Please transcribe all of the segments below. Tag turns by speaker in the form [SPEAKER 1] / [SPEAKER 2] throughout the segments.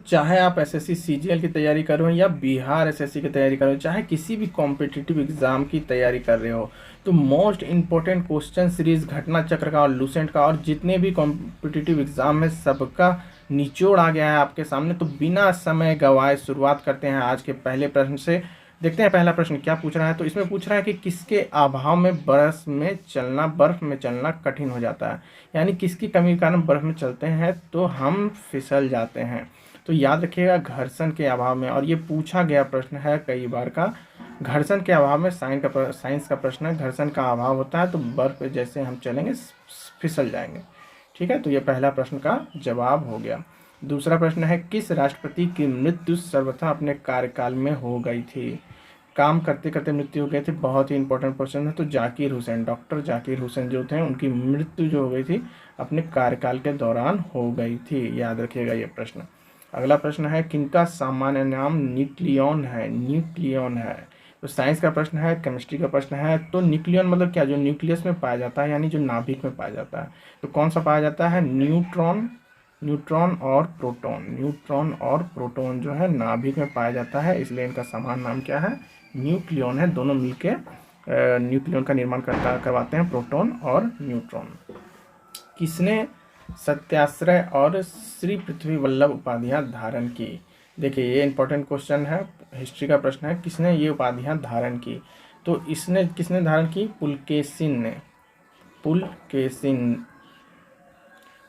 [SPEAKER 1] चाहे आप SSC CGL की तैयारी कर रहे हो या बिहार एसएससी की तैयारी कर रहे हो, चाहे किसी भी कॉम्पिटिटिव एग्जाम की तैयारी कर रहे हो, तो मोस्ट इम्पोर्टेंट क्वेश्चन सीरीज घटना चक्र का और लूसेंट का और जितने भी कॉम्पिटिटिव एग्जाम है सबका निचोड़ आ गया है आपके सामने। तो बिना समय गवाए शुरुआत करते हैं आज के पहले प्रश्न से। देखते हैं पहला प्रश्न क्या पूछ रहा है। तो इसमें पूछ रहा है कि किसके अभाव में बर्फ में चलना कठिन हो जाता है, यानी किसकी कमी के कारण बर्फ में चलते हैं तो हम फिसल जाते हैं। तो याद रखिएगा घर्षण के अभाव में, और ये पूछा गया प्रश्न है कई बार का। घर्षण के अभाव में साइंस का प्रश्न है, घर्षण का अभाव होता है तो बर्फ पे जैसे हम चलेंगे फिसल जाएंगे। ठीक है, तो ये पहला प्रश्न का जवाब हो गया। दूसरा प्रश्न है किस राष्ट्रपति की मृत्यु सर्वथा अपने कार्यकाल में हो गई थी। काम करते करते मृत्यु हो गई थी, बहुत ही इंपॉर्टेंट क्वेश्चन है। तो जाकिर हुसैन, डॉक्टर जाकिर हुसैन जो थे उनकी मृत्यु जो हो गई थी अपने कार्यकाल के दौरान हो गई थी, याद रखिएगा ये प्रश्न। अगला प्रश्न है किनका सामान्य नाम न्यूक्लियॉन है। न्यूक्लियॉन है तो साइंस का प्रश्न है, केमिस्ट्री का प्रश्न है। तो न्यूक्लियॉन मतलब क्या, जो न्यूक्लियस में पाया जाता है यानी जो नाभिक में पाया जाता है। तो कौन सा पाया जाता है, न्यूट्रॉन, न्यूट्रॉन और प्रोटॉन। न्यूट्रॉन और प्रोटॉन जो है नाभिक में पाया जाता है, इसलिए इनका समान नाम क्या है, न्यूक्लियॉन है। दोनों मिलके न्यूक्लियॉन का निर्माण करवाते हैं, प्रोटॉन और न्यूट्रॉन। किसने सत्याश्रय और श्री पृथ्वी वल्लभ उपाधियां धारण की। देखिए ये इंपॉर्टेंट क्वेश्चन है, हिस्ट्री का प्रश्न है, किसने ये उपाधियां धारण की। तो इसने किसने धारण की, पुलकेशिन ने।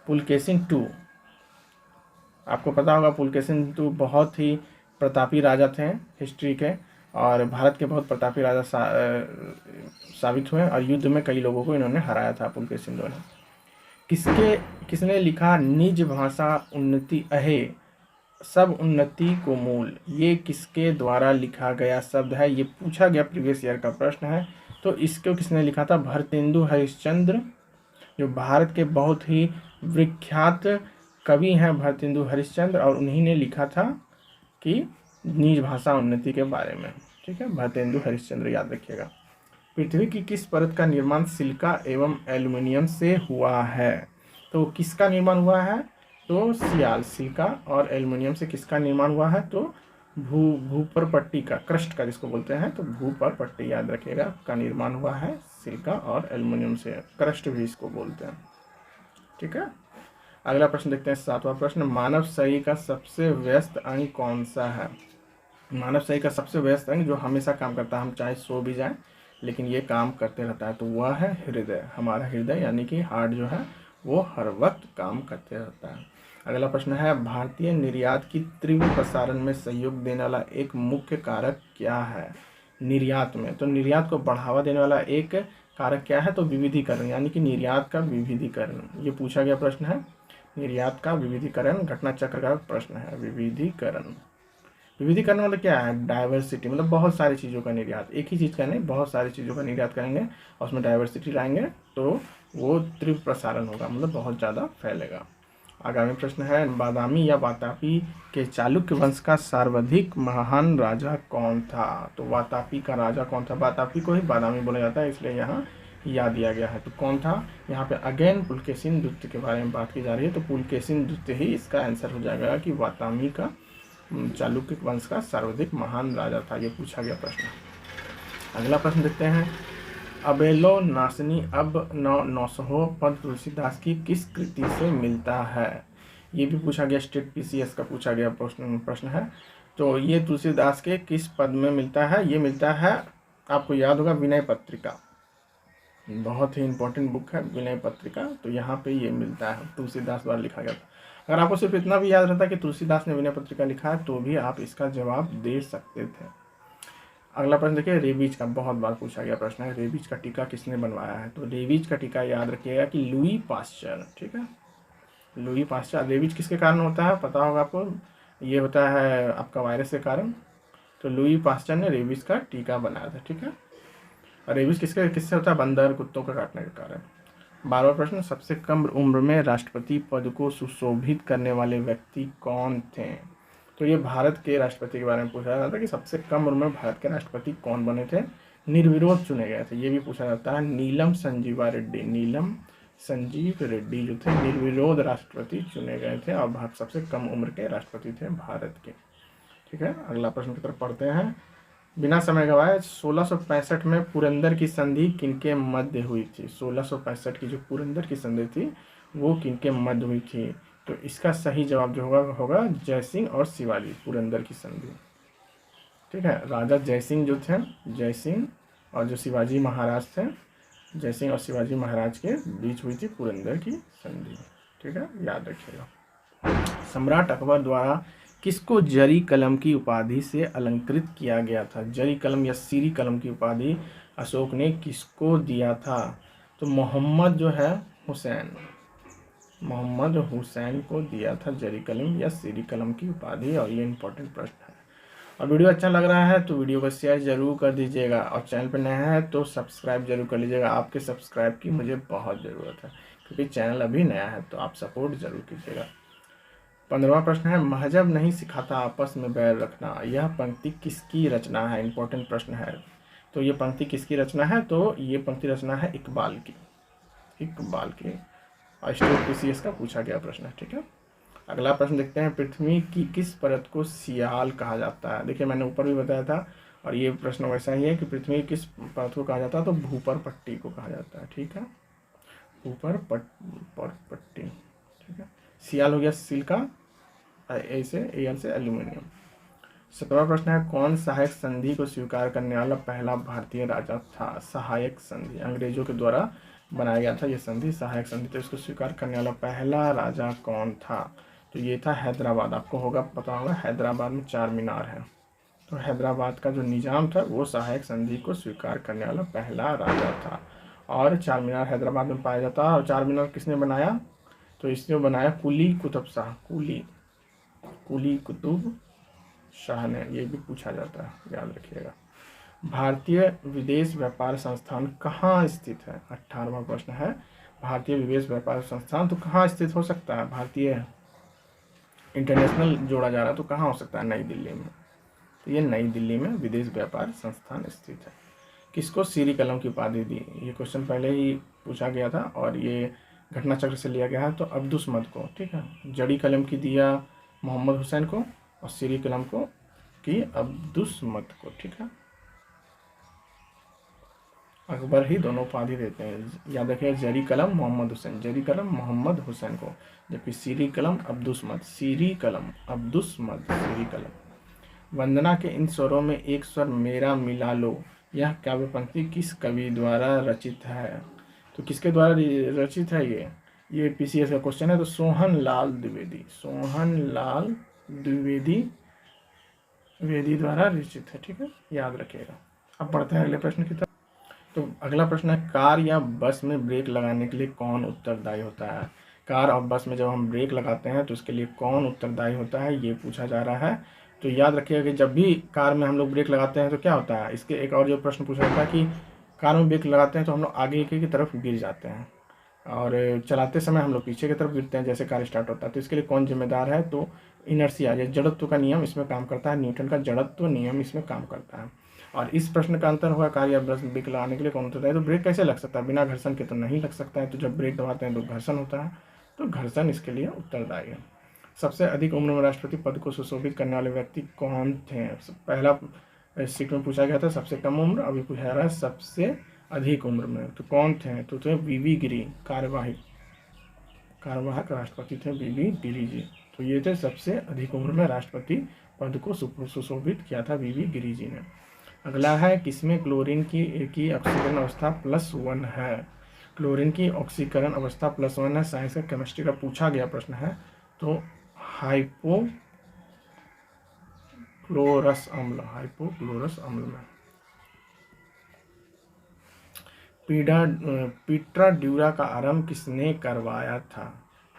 [SPEAKER 1] पुलकेशिन टू, आपको पता होगा पुलकेशिन टू बहुत ही प्रतापी राजा थे हिस्ट्री के, और भारत के बहुत प्रतापी राजा साबित हुए, और युद्ध में कई लोगों को इन्होंने हराया था पुलकेशिन ने। किसने लिखा निज भाषा उन्नति अहे सब उन्नति को मूल। ये किसके द्वारा लिखा गया शब्द है, ये पूछा गया प्रीवियस ईयर का प्रश्न है। तो इसको किसने लिखा था, भरतेंदु हरिश्चंद्र, जो भारत के बहुत ही विख्यात कवि हैं भरतेंदु हरिश्चंद्र, और उन्हीं ने लिखा था कि निज भाषा उन्नति के बारे में। ठीक है, भरतेंदु हरिश्चंद्र याद रखिएगा। पृथ्वी की किस परत का निर्माण सिलिका एवं एल्युमिनियम से हुआ है। तो किसका निर्माण हुआ है, तो सिलिका और एल्युमिनियम से किसका निर्माण हुआ है, तो भूपर पट्टी का, क्रस्ट का जिसको बोलते हैं, तो भूपर पट्टी याद रखिएगा का निर्माण हुआ है सिलिका और एल्युमिनियम से, क्रस्ट भी इसको बोलते हैं। ठीक है, अगला प्रश्न देखते हैं, सातवां प्रश्न, मानव शरीर का सबसे व्यस्त अंग कौन सा है। मानव शरीर का सबसे व्यस्त अंग जो हमेशा काम करता है, हम चाहे सो भी जाएं लेकिन ये काम करते रहता है, तो वह है हृदय। हमारा हृदय यानी कि हार्ट जो है वो हर वक्त काम करते रहता है। अगला प्रश्न है, भारतीय निर्यात की तीव्र प्रसारण में सहयोग देने वाला एक मुख्य कारक क्या है। निर्यात में, तो निर्यात को बढ़ावा देने वाला एक कारक क्या है, तो विविधीकरण, यानी कि निर्यात का विविधीकरण। ये पूछा गया प्रश्न है, निर्यात का विविधीकरण घटना चक्र का प्रश्न है। विविधीकरण मतलब क्या है, डाइवर्सिटी, मतलब बहुत सारी चीज़ों का निर्यात, एक ही चीज़ का नहीं बहुत सारी चीज़ों का निर्यात करेंगे और उसमें डाइवर्सिटी लाएंगे तो वो तीव्र प्रसारण होगा, मतलब बहुत ज़्यादा फैलेगा। आगामी प्रश्न है, बादामी या वातापी के चालुक्य वंश का सर्वाधिक महान राजा कौन था। तो वातापी का राजा कौन था, वातापी को ही बादामी बोला जाता है इसलिए यहाँ याद दिया गया है। तो कौन था, यहाँ पे अगेन पुलकेशिन द्वितीय के बारे में बात की जा रही है, तो पुलकेशिन द्वितीय ही इसका आंसर हो जाएगा कि वातामी का चालुक्य वंश का सर्वाधिक महान राजा था। ये पूछा गया प्रश्न। अगला प्रश्न देखते हैं, अबेलो नासनी अब नौसहो पद तुलसीदास की किस कृति से मिलता है। ये भी पूछा गया, स्टेट पीसीएस का पूछा गया प्रश्न है। तो ये तुलसीदास के किस पद में मिलता है, ये मिलता है, आपको याद होगा विनय पत्रिका, बहुत ही इंपॉर्टेंट बुक है विनय पत्रिका, तो यहाँ पे ये मिलता है, तुलसीदास द्वारा लिखा गया था। अगर आपको सिर्फ इतना भी याद रहता कि तुलसीदास ने विनय पत्रिका लिखा है तो भी आप इसका जवाब दे सकते थे। अगला प्रश्न देखिए, रेबीज का बहुत बार पूछा गया प्रश्न है, रेबीज का टीका किसने बनवाया है। तो रेबीज का टीका याद रखिएगा कि लुई पास्चर। ठीक है, लुई पास्चर। रेबीज किसके कारण होता है पता होगा आपको, ये होता है आपका वायरस के कारण। तो लुई पास्चर ने रेबीज का टीका बनाया था। ठीक है, और रेबीज किससे होता है, बंदर कुत्तों का काटने के कारण। 12वां प्रश्न, सबसे कम उम्र में राष्ट्रपति पद को सुशोभित करने वाले व्यक्ति कौन थे। तो ये भारत के राष्ट्रपति के बारे में पूछा जाता है कि सबसे कम उम्र में भारत के राष्ट्रपति कौन बने थे, निर्विरोध चुने गए थे। ये भी पूछा जाता है, नीलम संजीवा रेड्डी। नीलम संजीव रेड्डी जो थे निर्विरोध राष्ट्रपति चुने गए थे और सबसे कम उम्र के राष्ट्रपति थे भारत के। ठीक है, अगला प्रश्न की तरफ पढ़ते हैं बिना समय गवाए। 1665 में पुरंदर की संधि किनके मध्य हुई थी? 1665 की जो पुरंदर की संधि थी वो किनके मध्य हुई थी? तो इसका सही जवाब जो होगा जयसिंह और शिवाजी, पुरंदर की संधि। ठीक है, राजा जयसिंह जो थे, जयसिंह और जो शिवाजी महाराज थे, जयसिंह और शिवाजी महाराज के बीच हुई थी पुरंदर की संधि। ठीक है, याद रखिएगा। सम्राट अकबर द्वारा किसको जरी कलम की उपाधि से अलंकृत किया गया था? जरी कलम या सीरी कलम की उपाधि अशोक ने किसको दिया था? तो मोहम्मद जो है हुसैन, मोहम्मद हुसैन को दिया था जरी कलम या सीरी कलम की उपाधि। और ये इंपॉर्टेंट प्रश्न है। और वीडियो अच्छा लग रहा है तो वीडियो को शेयर जरूर कर दीजिएगा और चैनल पर नया है तो सब्सक्राइब जरूर कर लीजिएगा। आपके सब्सक्राइब की मुझे बहुत ज़रूरत है क्योंकि चैनल अभी नया है, तो आप सपोर्ट जरूर कीजिएगा। 15वां प्रश्न है महजब नहीं सिखाता आपस में बैर रखना, यह पंक्ति किसकी रचना है? इंपॉर्टेंट प्रश्न है। तो ये पंक्ति किसकी रचना है? तो ये पंक्ति रचना है इकबाल की, इकबाल की। स्टोर पीसीएस का पूछा गया प्रश्न है। ठीक है, अगला प्रश्न देखते हैं पृथ्वी की किस परत को सियाल कहा जाता है? देखिए मैंने ऊपर भी बताया था और ये प्रश्न वैसा ही है कि पृथ्वी की किस परत को कहा जाता है? तो भूपर पट्टी को कहा जाता है। ठीक है, ऊपर पट्टी। ठीक है, सियाल हो गया सील का, ऐसे एल से एल्यूमिनियम। 17वां प्रश्न है कौन सहायक संधि को स्वीकार करने वाला पहला भारतीय राजा था? सहायक संधि अंग्रेजों के द्वारा बनाया गया था ये संधि, सहायक संधि। तो इसको स्वीकार करने वाला पहला राजा कौन था? तो ये था हैदराबाद। आपको होगा पता होगा हैदराबाद में 4 मीनार है, तो हैदराबाद का जो निजाम था वो सहायक संधि को स्वीकार करने वाला पहला राजा था। और 4 मीनार हैदराबाद में पाया जाता है। और 4 मीनार किसने बनाया? तो इसने बनाया कुली कुतुब शाह, कुली कुतुब शाह ने। ये भी पूछा जाता है, याद रखिएगा। भारतीय विदेश व्यापार संस्थान कहाँ स्थित है? 18वां प्रश्न है भारतीय विदेश व्यापार संस्थान तो कहाँ स्थित हो सकता है? भारतीय इंटरनेशनल जोड़ा जा रहा है तो कहाँ हो सकता है? नई दिल्ली में। तो ये नई दिल्ली में विदेश व्यापार संस्थान स्थित है। किसको सीरी कलम की उपाधि दी? ये क्वेश्चन पहले ही पूछा गया था और ये घटना चक्र से लिया गया है। तो अब्दुस्मद को। ठीक है, जड़ी कलम की दिया मोहम्मद हुसैन को और सीरी कलम को की अब्दुस्मद को। ठीक है, अकबर ही दोनों उपाधि देते हैं, याद रखिएगा। जरी कलम मोहम्मद हुसैन, जरी कलम मोहम्मद हुसैन को, जबकि सीरी कलम अब्दुस्मद, सीरी कलम अब्दुस्मद, सीरी कलम। वंदना के इन स्वरों में एक स्वर मेरा मिला लो, यह काव्य पंक्ति किस कवि द्वारा रचित है? तो किसके द्वारा रचित है ये पीसीएस का क्वेश्चन है। तो सोहन लाल द्विवेदी, सोहन लाल द्विवेदी द्वारा रचित है। ठीक है, याद रखिएगा। अब पढ़ते हैं अगले प्रश्न की तरफ। तो अगला प्रश्न है कार या बस में ब्रेक लगाने के लिए कौन उत्तरदायी होता है? कार और बस में जब हम ब्रेक लगाते हैं तो उसके लिए कौन उत्तरदायी होता है, ये पूछा जा रहा है। तो याद रखिएगा कि जब भी कार में हम लोग ब्रेक लगाते हैं तो क्या होता है, इसके एक और जो प्रश्न पूछा जाता है कि कार में ब्रेक लगाते हैं तो हम लोग आगे की तरफ गिर जाते हैं और चलाते समय हम लोग पीछे की तरफ गिरते हैं जैसे कार स्टार्ट होता है। तो इसके लिए कौन जिम्मेदार है? तो इनर्शिया या जड़त्व का नियम इसमें काम करता है, न्यूटन का जड़त्व नियम इसमें काम करता है। और इस प्रश्न का अंतर होगा कार या बस ब्रेक लगाने के लिए कौन होता है? तो ब्रेक कैसे लग सकता है? बिना घर्षण के तो नहीं लग सकता है। तो जब ब्रेक दबाते हैं तो घर्षण होता है, तो घर्षण इसके लिए उत्तरदायी है। सबसे अधिक उम्र में राष्ट्रपति पद को सुशोभित करने वाले व्यक्ति कौन थे? पहला सीट में पूछा गया था सबसे कम उम्र, अभी पूछा जा रहा है सबसे अधिक उम्र में। तो कौन थे? तो थे वीवी गिरी, कार्यवाहक राष्ट्रपति थे वीवी गिरी जी। तो ये थे सबसे अधिक उम्र में राष्ट्रपति पद को सुशोभित किया था वीवी गिरी जी ने। अगला है किसमें क्लोरीन की ऑक्सीकरण अवस्था +1 है? क्लोरीन की ऑक्सीकरण अवस्था +1 है, साइंस का केमिस्ट्री का पूछा गया प्रश्न है। तो हाइपोक्लोरस अम्ल, हाइपोक्लोरस अम्ल में। पीट्रा ड्यूरा का आरंभ किसने करवाया था?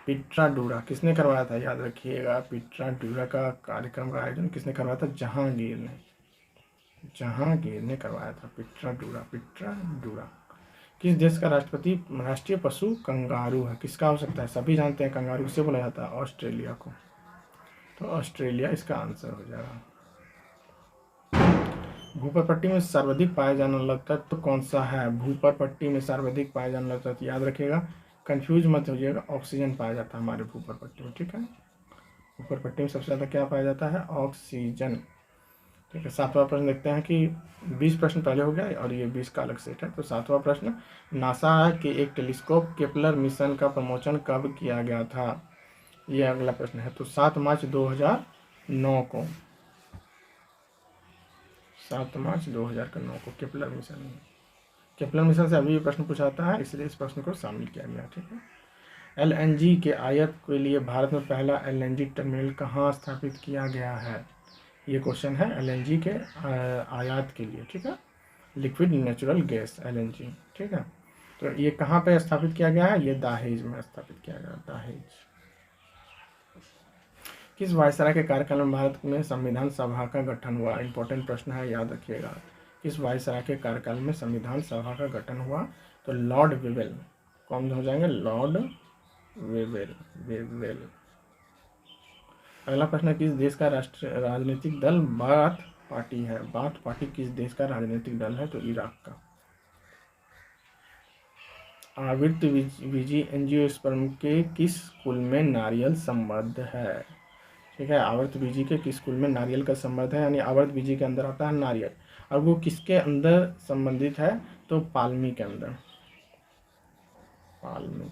[SPEAKER 1] पीट्रा ड्यूरा किसने करवाया था? याद रखिएगा, पीट्रा ड्यूरा का कार्यक्रम का आयोजन किसने करवाया था? जहांगीर ने करवाया था। पीट्रा ड्यूरा। किस देश का राष्ट्रीय पशु कंगारू है? किसका हो सकता है? सभी जानते हैं कंगारू किसे बोला जाता है? ऑस्ट्रेलिया को। तो ऑस्ट्रेलिया इसका आंसर हो जाएगा। भूपर पट्टी में सर्वाधिक पाया जाने वाला तत्व कौन सा है? भूपर पट्टी में सर्वाधिक पाया जाने वाला तत्व याद रखिएगा कंफ्यूज मत होइएगा, ऑक्सीजन पाया जाता है हमारे ऊपर पट्टी में, ठीक है। ऊपर पट्टी में सबसे ज़्यादा क्या पाया जाता है? ऑक्सीजन, ठीक है। 7वां प्रश्न देखते हैं कि 20 प्रश्न पहले हो गया और ये 20 का अलग सेट है। तो 7वां प्रश्न, नासा के एक टेलीस्कोप केपलर मिशन का प्रमोशन कब किया गया था? ये अगला प्रश्न है। तो 7 मार्च 2009 को, 7 मार्च 2009 को केपलर मिशन से अभी भी प्रश्न पूछाता है, इसलिए इस प्रश्न को शामिल किया गया, ठीक है। एलएनजी के आयात के लिए भारत में पहला एलएनजी टर्मिनल कहाँ स्थापित किया गया है? ये क्वेश्चन है एलएनजी के आयात के लिए, ठीक है। लिक्विड नेचुरल गैस एलएनजी, ठीक है। तो ये कहाँ पे स्थापित किया गया है? ये दहेज में स्थापित किया गया, दहेज। किस वायसराय के कार्यकाल में भारत में संविधान सभा का गठन हुआ? इंपॉर्टेंट प्रश्न है, याद रखिएगा। किस वायसराय के कार्यकाल में संविधान सभा का गठन हुआ? तो लॉर्ड वेवेल। कौन हो जाएंगे? Lord Wavell. अगला प्रश्न है, किस देश का राजनीतिक दल बाथ पार्टी है? बाथ पार्टी किस देश का राजनीतिक दल है? तो इराक का। आवृतबीजी एंजियोस्पर्म के किस कुल में नारियल संबद्ध है? ठीक है, आवृतबीजी के किस कुल में नारियल का संबंध है? यानी आवृतबीजी के अंदर आता है नारियल, और वो किसके अंदर संबंधित है? तो पालमी के अंदर, पालमी।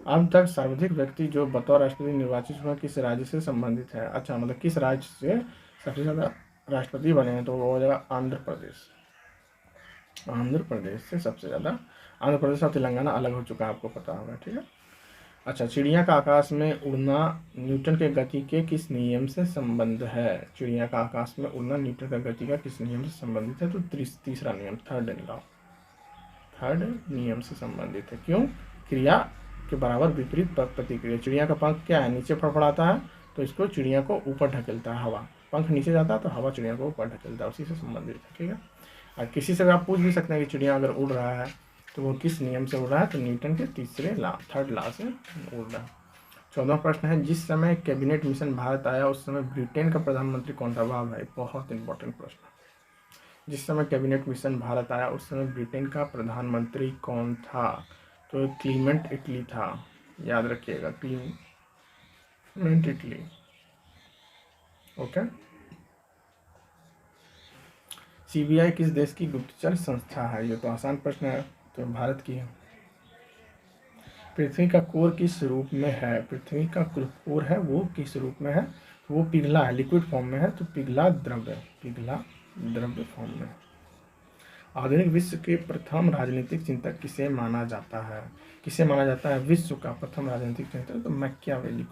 [SPEAKER 1] अब तक सर्वाधिक व्यक्ति जो बतौर राष्ट्रपति निर्वाचित हुआ किस राज्य से संबंधित है? अच्छा, मतलब किस राज्य से सबसे ज़्यादा राष्ट्रपति बने हैं? तो वो हो जाएगा आंध्र प्रदेश। आंध्र प्रदेश से सबसे ज़्यादा, आंध्र प्रदेश और तेलंगाना अलग हो चुका है, आपको पता होगा, ठीक है। अच्छा, चिड़िया का आकाश में उड़ना न्यूटन के गति के किस नियम से संबंध है? चिड़िया का आकाश में उड़ना न्यूटन का गति का किस नियम से संबंधित है? तो तीसरा नियम, थर्ड नियम से संबंधित है। क्यों? क्रिया के बराबर विपरीत प्रतिक्रिया। चिड़िया का पंख क्या है? नीचे फड़फड़ाता है, तो इसको चिड़िया को ऊपर ढकेलता है हवा। पंख नीचे जाता है तो हवा चिड़िया को ऊपर ढकेलता है, उसी से संबंधित है, ठीक है। और किसी से आप पूछ भी सकते हैं कि चिड़िया अगर उड़ रहा है तो वो किस नियम से उड़ रहा है? तो न्यूटन के थर्ड लॉ से उड़ रहा है। 14वां प्रश्न है, जिस समय कैबिनेट मिशन भारत आया उस समय ब्रिटेन का प्रधानमंत्री कौन था? वाह भाई, बहुत इंपॉर्टेंट प्रश्न। जिस समय कैबिनेट मिशन भारत आया उस समय ब्रिटेन का प्रधानमंत्री कौन था? तो क्लीमेंट इटली था, याद रखिएगा, क्लीमेंट इटली, ओके। सीबीआई किस देश की गुप्तचर संस्था है? ये तो आसान प्रश्न है, तो भारत की है। पृथ्वी का कोर किस रूप में है? पृथ्वी का कोर है वो किस रूप में है? वो पिघला है, लिक्विड फॉर्म में है, तो पिघला द्रव्य फॉर्म में। आधुनिक विश्व के प्रथम राजनीतिक चिंतक किसे माना जाता है? किसे माना जाता है विश्व का प्रथम राजनीतिक चिंतक? तो मैकियावेली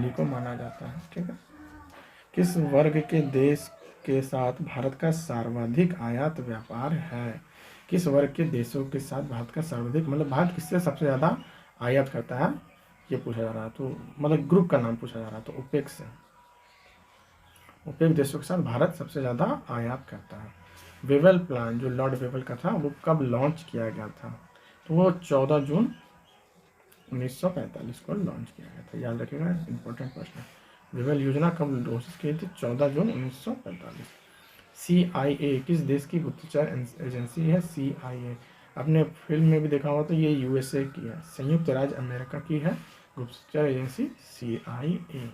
[SPEAKER 1] को माना जाता है, ठीक है। किस वर्ग के देश के साथ भारत का सर्वाधिक आयात व्यापार है? किस वर्ग के देशों के साथ भारत का सर्वाधिक, मतलब भारत किससे सबसे ज़्यादा आयात करता है, ये पूछा जा रहा है। तो मतलब ग्रुप का नाम पूछा जा रहा है, तो ओपेक से, ओपेक देशों के साथ भारत सबसे ज़्यादा आयात करता है। वेवेल प्लान जो लॉर्ड वेवेल का था वो कब लॉन्च किया गया था? तो वो 14 जून 1945 को लॉन्च किया गया था, याद रखिएगा, इंपॉर्टेंट प्रश्न है। वेवेल योजना कब घोषित की थी? 14 जून 1945। CIA किस देश की गुप्तचर एजेंसी है? CIA अपने फिल्म में भी देखा होगा, तो ये USA की है, संयुक्त राज्य अमेरिका की है गुप्तचर एजेंसी CIA।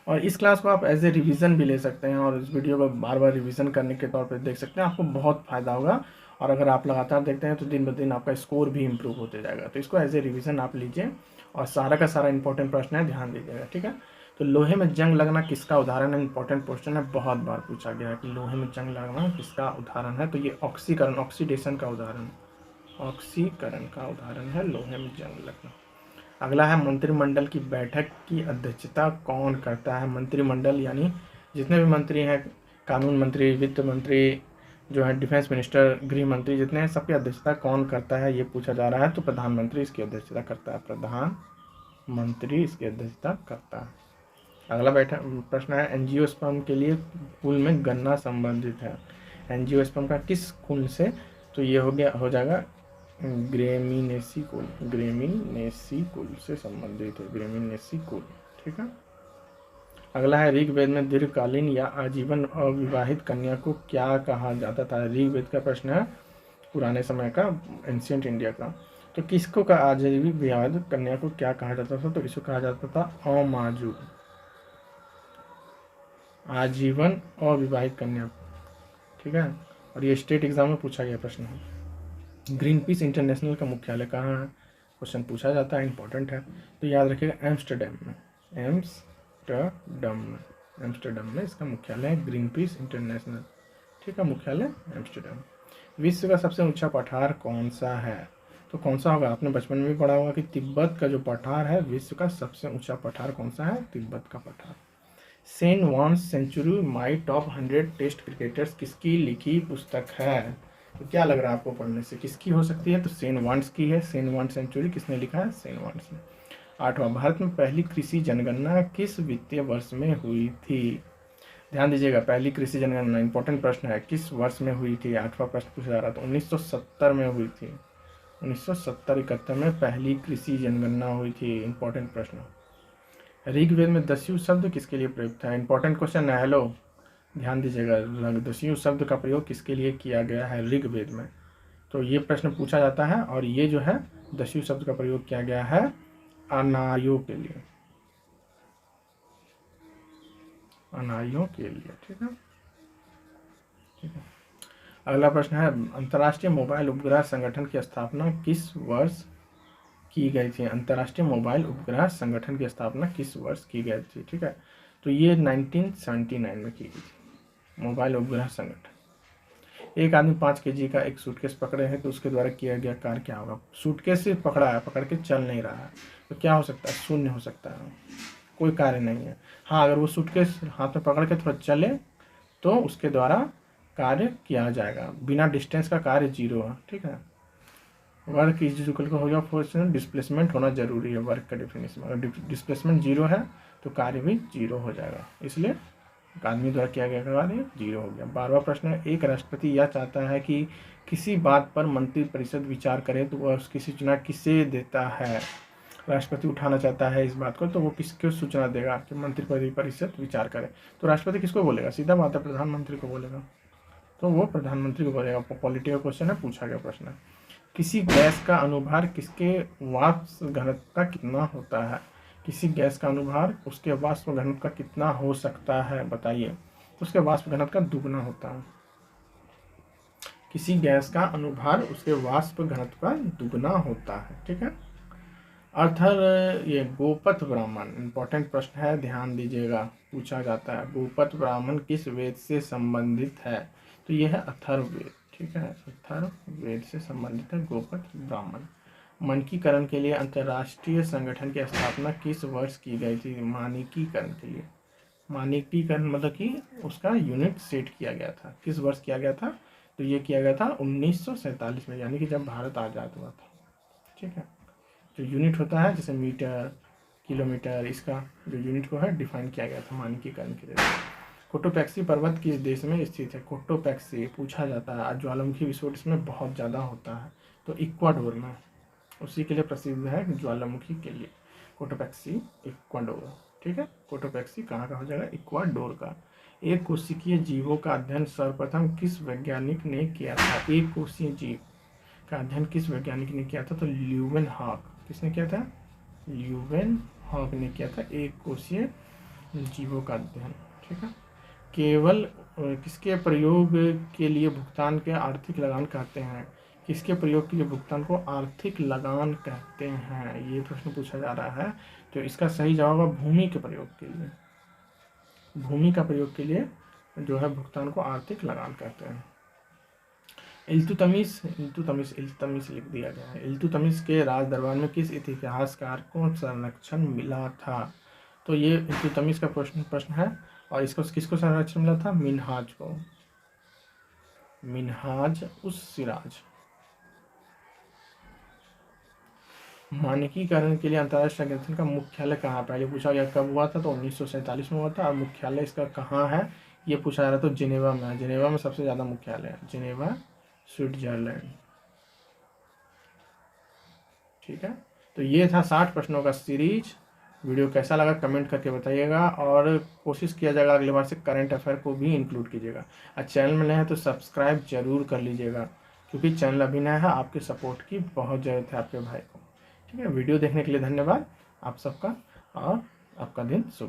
[SPEAKER 1] और इस क्लास को आप एज ए रिवीजन भी ले सकते हैं, और इस वीडियो को बार बार रिवीजन करने के तौर पर देख सकते हैं, आपको बहुत फ़ायदा होगा। और अगर आप लगातार देखते हैं तो दिन ब दिन आपका स्कोर भी इम्प्रूव होते जाएगा। तो इसको एज ए रिवीजन आप लीजिए, और सारा का सारा इंपॉर्टेंट प्रश्न है, ध्यान दीजिएगा, ठीक है। तो लोहे में जंग लगना किसका उदाहरण है? इंपॉर्टेंट क्वेश्चन है, बहुत बार पूछा गया है कि लोहे में जंग लगना किसका उदाहरण है? तो ये ऑक्सीकरण का उदाहरण है लोहे में जंग लगना। अगला है, मंत्रिमंडल की बैठक की अध्यक्षता कौन करता है? मंत्रिमंडल यानी जितने भी मंत्री हैं, कानून मंत्री, वित्त मंत्री, जो है डिफेंस मिनिस्टर, गृह मंत्री, जितने हैं, सबकी अध्यक्षता कौन करता है, ये पूछा जा रहा है। तो प्रधानमंत्री इसकी अध्यक्षता करता है, प्रधानमंत्री इसकी अध्यक्षता करता है। अगला प्रश्न है, एंजियोस्पर्म के लिए कुल में गणना संबंधित है। एंजियोस्पर्म का किस कुल से? तो ये हो जाएगा ग्रेमिनेसी कुल से संबंधित है, ग्रेमिनेसी कुल, ठीक है। अगला है, ऋग्वेद में दीर्घकालीन या आजीवन अविवाहित कन्या को क्या कहा जाता था? ऋग्वेद का प्रश्न है, पुराने समय का, एंशियंट इंडिया का। तो किसको का आजीविक विवाहित कन्या को क्या कहा जाता था? तो इसको कहा जाता था अमाजू, आजीवन अविवाहित कन्या। ठीक है, और ये स्टेट एग्जाम में पूछा गया प्रश्न है। ग्रीन पीस इंटरनेशनल का मुख्यालय कहाँ है? क्वेश्चन पूछा जाता है, इंपॉर्टेंट है, तो याद रखिएगा एम्स्टरडेम में। एम्स्टरडेम में इसका मुख्यालय है, ग्रीन पीस इंटरनेशनल। ठीक है, मुख्यालय एम्स्टरडेम। विश्व का सबसे ऊंचा पठार कौन सा है? तो कौन सा होगा? आपने बचपन में भी पढ़ा होगा कि तिब्बत का जो पठार है, विश्व का सबसे ऊंचा पठार कौन सा है? तिब्बत का पठार। Shane Warne's century my top 100 test cricketers किसकी लिखी पुस्तक है? तो क्या लग रहा है आपको पढ़ने से, किसकी हो सकती है? तो सेन वॉन्स की है। सेन वॉन्स सेंचुरी किसने लिखा है? सेन वॉन्स ने। 8वां, भारत में पहली कृषि जनगणना किस वित्तीय वर्ष में हुई थी? ध्यान दीजिएगा, पहली कृषि जनगणना इंपॉर्टेंट प्रश्न है, किस वर्ष में हुई थी? 8वां प्रश्न पूछा जा रहा था। 1970 में हुई थी। 1970-71 में पहली कृषि जनगणना हुई थी। इंपॉर्टेंट प्रश्न। ऋग्वेद में दस्यु शब्द किसके लिए प्रयुक्त है? इंपॉर्टेंट क्वेश्चन है। हेलो, ध्यान दीजिएगा, दस्यु शब्द का प्रयोग किसके लिए किया गया है ऋग्वेद में? तो ये प्रश्न पूछा जाता है, और ये जो है दस्यु शब्द का प्रयोग किया गया है अनार्यों के लिए, अनार्यों के लिए। ठीक है, ठीक है। अगला प्रश्न है, अंतर्राष्ट्रीय मोबाइल उपग्रह संगठन की स्थापना किस वर्ष की गई थी? अंतर्राष्ट्रीय मोबाइल उपग्रह संगठन की स्थापना किस वर्ष की गई थी? ठीक है, तो ये 1979 में की गई थी, मोबाइल उपग्रह संगठन। एक आदमी 5 kg का एक सूटकेस पकड़े हैं, तो उसके द्वारा किया गया कार्य क्या होगा? सूटकेस सिर्फ पकड़ा है, पकड़ के चल नहीं रहा है, तो क्या हो सकता है? शून्य हो सकता है, कोई कार्य नहीं है। हाँ, अगर वो सूटकेस हाथ में पकड़ के थोड़ा चले तो उसके द्वारा कार्य किया जाएगा। बिना डिस्टेंस का कार्य 0 है। ठीक है, वर्क इज इक्वल टू हो गया फोर्स, डिस्प्लेसमेंट होना जरूरी है वर्क का डेफिनेशन। अगर डिस्प्लेसमेंट 0 है तो कार्य भी 0 हो जाएगा, इसलिए आदमी द्वारा किया गया कार्य 0 हो गया। 12वां प्रश्न है, एक राष्ट्रपति यह चाहता है कि किसी बात पर मंत्रिपरिषद विचार करे, तो वह उसकी सूचना किसे देता है? राष्ट्रपति उठाना चाहता है इस बात को, तो वो किसको सूचना देगा कि मंत्रिपरिषद विचार करे? तो राष्ट्रपति किसको बोलेगा? सीधा बात है, प्रधानमंत्री को बोलेगा, तो वो प्रधानमंत्री को बोलेगा। पॉलिटिकल क्वेश्चन है, पूछा गया प्रश्न है। किसी गैस का अनुभार किसके वाष्प घनत्व का कितना होता है? किसी गैस का अनुभार उसके वाष्प घनत्व का कितना हो सकता है, बताइए? तो उसके वाष्प घनत्व का दुगना होता है। किसी गैस का अनुभार उसके वाष्प घनत्व का दुगना होता है। ठीक है, अर्थर ये गोपथ ब्राह्मण इंपॉर्टेंट प्रश्न है, ध्यान दीजिएगा, पूछा जाता है। गोपथ ब्राह्मण किस वेद से संबंधित है? तो यह है अथर्ववेद। ठीक है, अथर्ववेद से संबंधित है गोपथ ब्राह्मण। मानकीकरण के लिए अंतर्राष्ट्रीय संगठन की स्थापना किस वर्ष की गई थी? मानकीकरण के लिए, मानकीकरण मतलब कि उसका यूनिट सेट किया गया था, किस वर्ष किया गया था? तो ये किया गया था 1947 में, यानी कि जब भारत आज़ाद हुआ था। ठीक है, जो यूनिट होता है जैसे मीटर, किलोमीटर, इसका जो यूनिट को है डिफाइन किया गया था मानकीकरण के लिए। कोटोपैक्सी पर्वत किस देश में स्थित है? कोटोपैक्सी पूछा जाता है, ज्वालामुखी विस्फोट इसमें बहुत ज़्यादा होता है, तो इक्वाडोर में, उसी के लिए प्रसिद्ध है ज्वालामुखी के लिए कोटोपैक्सी, इक्वाडोर। ठीक है, कोटोपैक्सी कहाँ का हो जाएगा? इक्वाडोर का। एक कोशिकीय जीवों का अध्ययन सर्वप्रथम किस वैज्ञानिक ने किया था? एक कोशिकीय जीव का अध्ययन किस वैज्ञानिक ने किया था? तो ल्यूवेनहॉक। किसने किया था? ल्यूवेनहॉक ने किया था एक कोशीय जीवों का अध्ययन। ठीक है, केवल किसके प्रयोग के लिए भुगतान के आर्थिक लगान कहते हैं? किसके प्रयोग के लिए भुगतान को आर्थिक लगान कहते हैं? ये प्रश्न पूछा जा रहा है, तो इसका सही जवाब है भूमि के प्रयोग के लिए। भूमि का प्रयोग के लिए जो है भुगतान को आर्थिक लगान कहते हैं। इल्तुतमिश लिख दिया गया है। इल्तुतमिश के राज दरबार में किस इतिहासकार को संरक्षण मिला था? तो ये इल्तुतमिश का प्रश्न है, और इसको किसको संरक्षण मिला था? मिन्हाज को, मिन्हाज उस सिराज। मानकीकरण के लिए अंतर्राष्ट्रीय संगठन का मुख्यालय कहाँ? पहले पूछा गया कब हुआ था, तो 1947 में हुआ था, और मुख्यालय इसका कहाँ है ये पूछा जा रहा था। तो जिनेवा में, जिनेवा में सबसे ज़्यादा मुख्यालय है, जिनेवा, स्विट्जरलैंड। ठीक है, तो ये था 60 प्रश्नों का सीरीज। वीडियो कैसा लगा कमेंट करके बताइएगा, और कोशिश किया जाएगा अगली बार से करंट अफेयर को भी इंक्लूड कीजिएगा। चैनल में नए हैं तो सब्सक्राइब जरूर कर लीजिएगा। क्योंकि चैनल अभी नया है, आपके सपोर्ट की बहुत ज़रूरत है आपके भाई को। ठीक है, वीडियो देखने के लिए धन्यवाद आप सबका, और आपका दिन शुभ हो।